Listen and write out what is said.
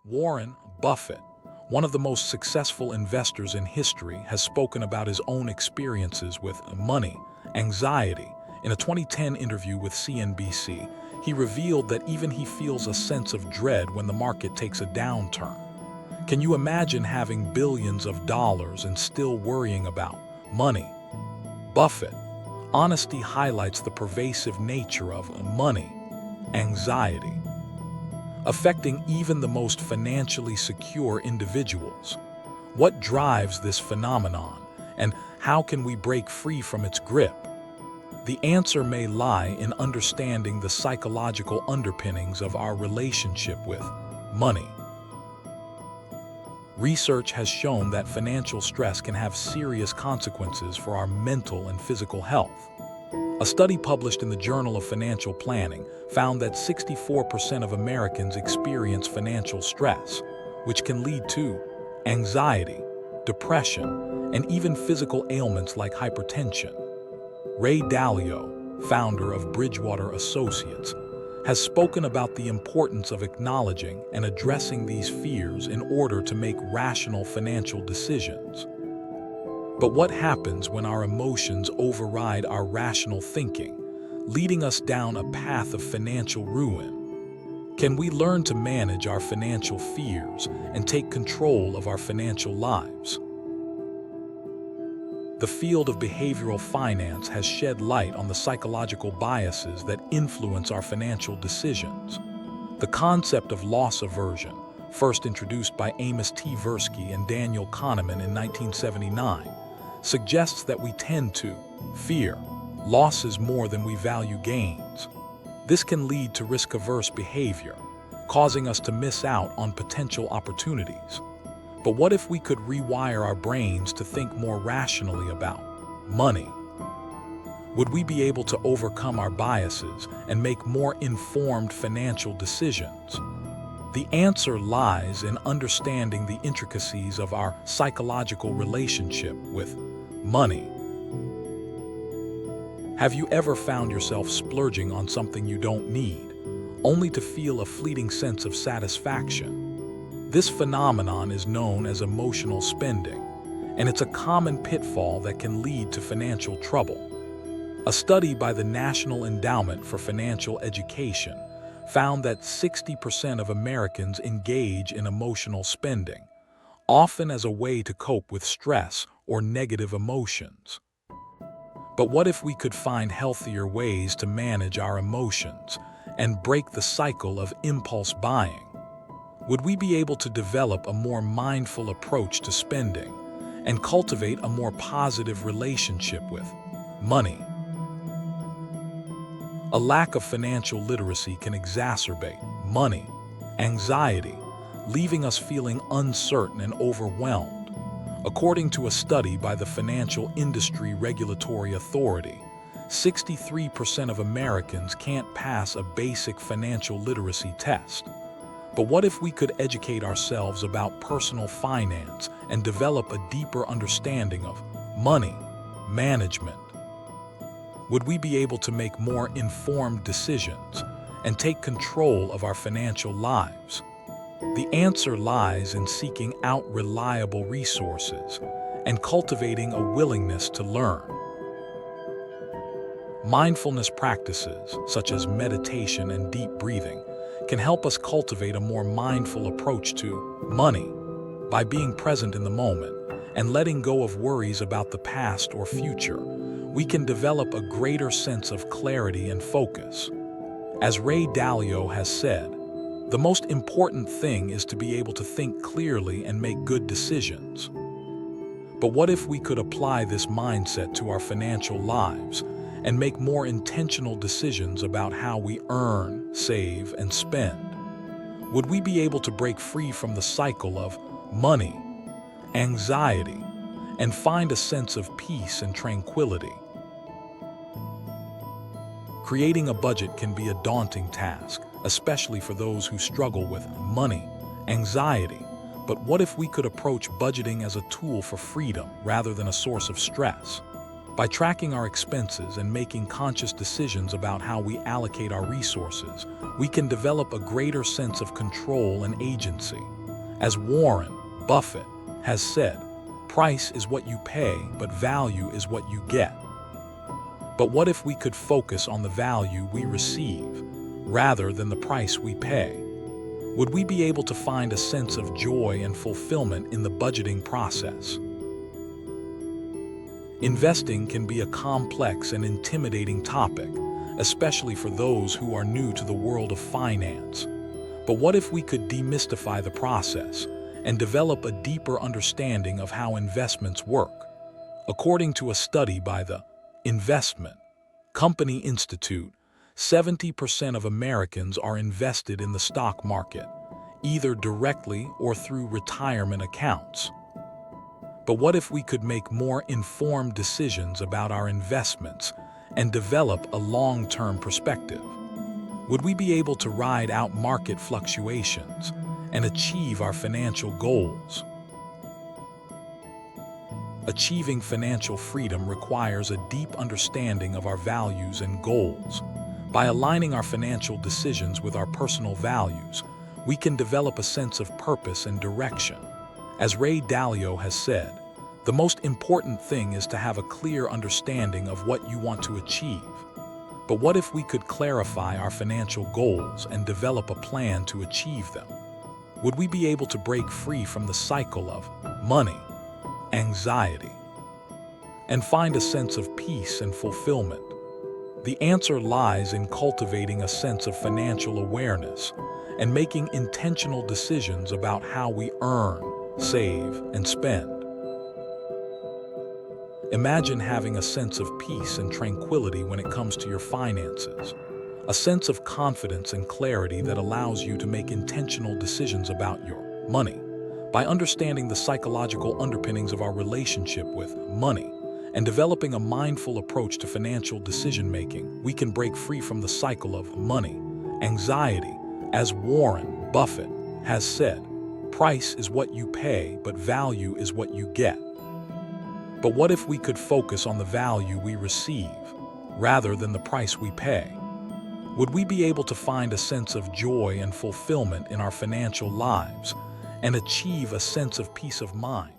Warren Buffett, one of the most successful investors in history, has spoken about his own experiences with money, anxiety. In a 2010 interview with CNBC, he revealed that even he feels a sense of dread when the market takes a downturn. Can you imagine having billions of dollars and still worrying about money? Buffett, honesty highlights the pervasive nature of money, anxiety, affecting even the most financially secure individuals. What drives this phenomenon, and how can we break free from its grip? The answer may lie in understanding the psychological underpinnings of our relationship with money. Research has shown that financial stress can have serious consequences for our mental and physical health. A study published in the Journal of Financial Planning found that 64% of Americans experience financial stress, which can lead to anxiety, depression, and even physical ailments like hypertension. Ray Dalio, founder of Bridgewater Associates, has spoken about the importance of acknowledging and addressing these fears in order to make rational financial decisions. But what happens when our emotions override our rational thinking, leading us down a path of financial ruin? Can we learn to manage our financial fears and take control of our financial lives? The field of behavioral finance has shed light on the psychological biases that influence our financial decisions. The concept of loss aversion, first introduced by Amos Tversky and Daniel Kahneman in 1979, suggests that we tend to fear losses more than we value gains. This can lead to risk-averse behavior, causing us to miss out on potential opportunities. But what if we could rewire our brains to think more rationally about money? Would we be able to overcome our biases and make more informed financial decisions? The answer lies in understanding the intricacies of our psychological relationship with money. Have you ever found yourself splurging on something you don't need, only to feel a fleeting sense of satisfaction? This phenomenon is known as emotional spending, and it's a common pitfall that can lead to financial trouble. A study by the National Endowment for Financial Education found that 60% of Americans engage in emotional spending, often as a way to cope with stress or negative emotions. But what if we could find healthier ways to manage our emotions and break the cycle of impulse buying? Would we be able to develop a more mindful approach to spending and cultivate a more positive relationship with money? A lack of financial literacy can exacerbate money anxiety, leaving us feeling uncertain and overwhelmed. According to a study by the Financial Industry Regulatory Authority, 63% of Americans can't pass a basic financial literacy test. But what if we could educate ourselves about personal finance and develop a deeper understanding of money management? Would we be able to make more informed decisions and take control of our financial lives? The answer lies in seeking out reliable resources and cultivating a willingness to learn. Mindfulness practices, such as meditation and deep breathing, can help us cultivate a more mindful approach to money. By being present in the moment and letting go of worries about the past or future, we can develop a greater sense of clarity and focus. As Ray Dalio has said, the most important thing is to be able to think clearly and make good decisions. But what if we could apply this mindset to our financial lives and make more intentional decisions about how we earn, save, and spend? Would we be able to break free from the cycle of money, anxiety, and find a sense of peace and tranquility? Creating a budget can be a daunting task, especially for those who struggle with money anxiety. But what if we could approach budgeting as a tool for freedom rather than a source of stress? By tracking our expenses and making conscious decisions about how we allocate our resources, we can develop a greater sense of control and agency. As Warren Buffett has said, price is what you pay, but value is what you get. But what if we could focus on the value we receive rather than the price we pay? Would we be able to find a sense of joy and fulfillment in the budgeting process? Investing can be a complex and intimidating topic, especially for those who are new to the world of finance. But what if we could demystify the process and develop a deeper understanding of how investments work? According to a study by the Investment Company Institute, 70% of Americans are invested in the stock market, either directly or through retirement accounts. But what if we could make more informed decisions about our investments and develop a long-term perspective? Would we be able to ride out market fluctuations and achieve our financial goals? Achieving financial freedom requires a deep understanding of our values and goals. By aligning our financial decisions with our personal values, we can develop a sense of purpose and direction. As Ray Dalio has said, the most important thing is to have a clear understanding of what you want to achieve. But what if we could clarify our financial goals and develop a plan to achieve them? Would we be able to break free from the cycle of money, anxiety, and find a sense of peace and fulfillment? The answer lies in cultivating a sense of financial awareness and making intentional decisions about how we earn, save, and spend. Imagine having a sense of peace and tranquility when it comes to your finances, a sense of confidence and clarity that allows you to make intentional decisions about your money. By understanding the psychological underpinnings of our relationship with money and developing a mindful approach to financial decision-making, we can break free from the cycle of money, anxiety. As Warren Buffett has said, price is what you pay, but value is what you get. But what if we could focus on the value we receive rather than the price we pay? Would we be able to find a sense of joy and fulfillment in our financial lives and achieve a sense of peace of mind?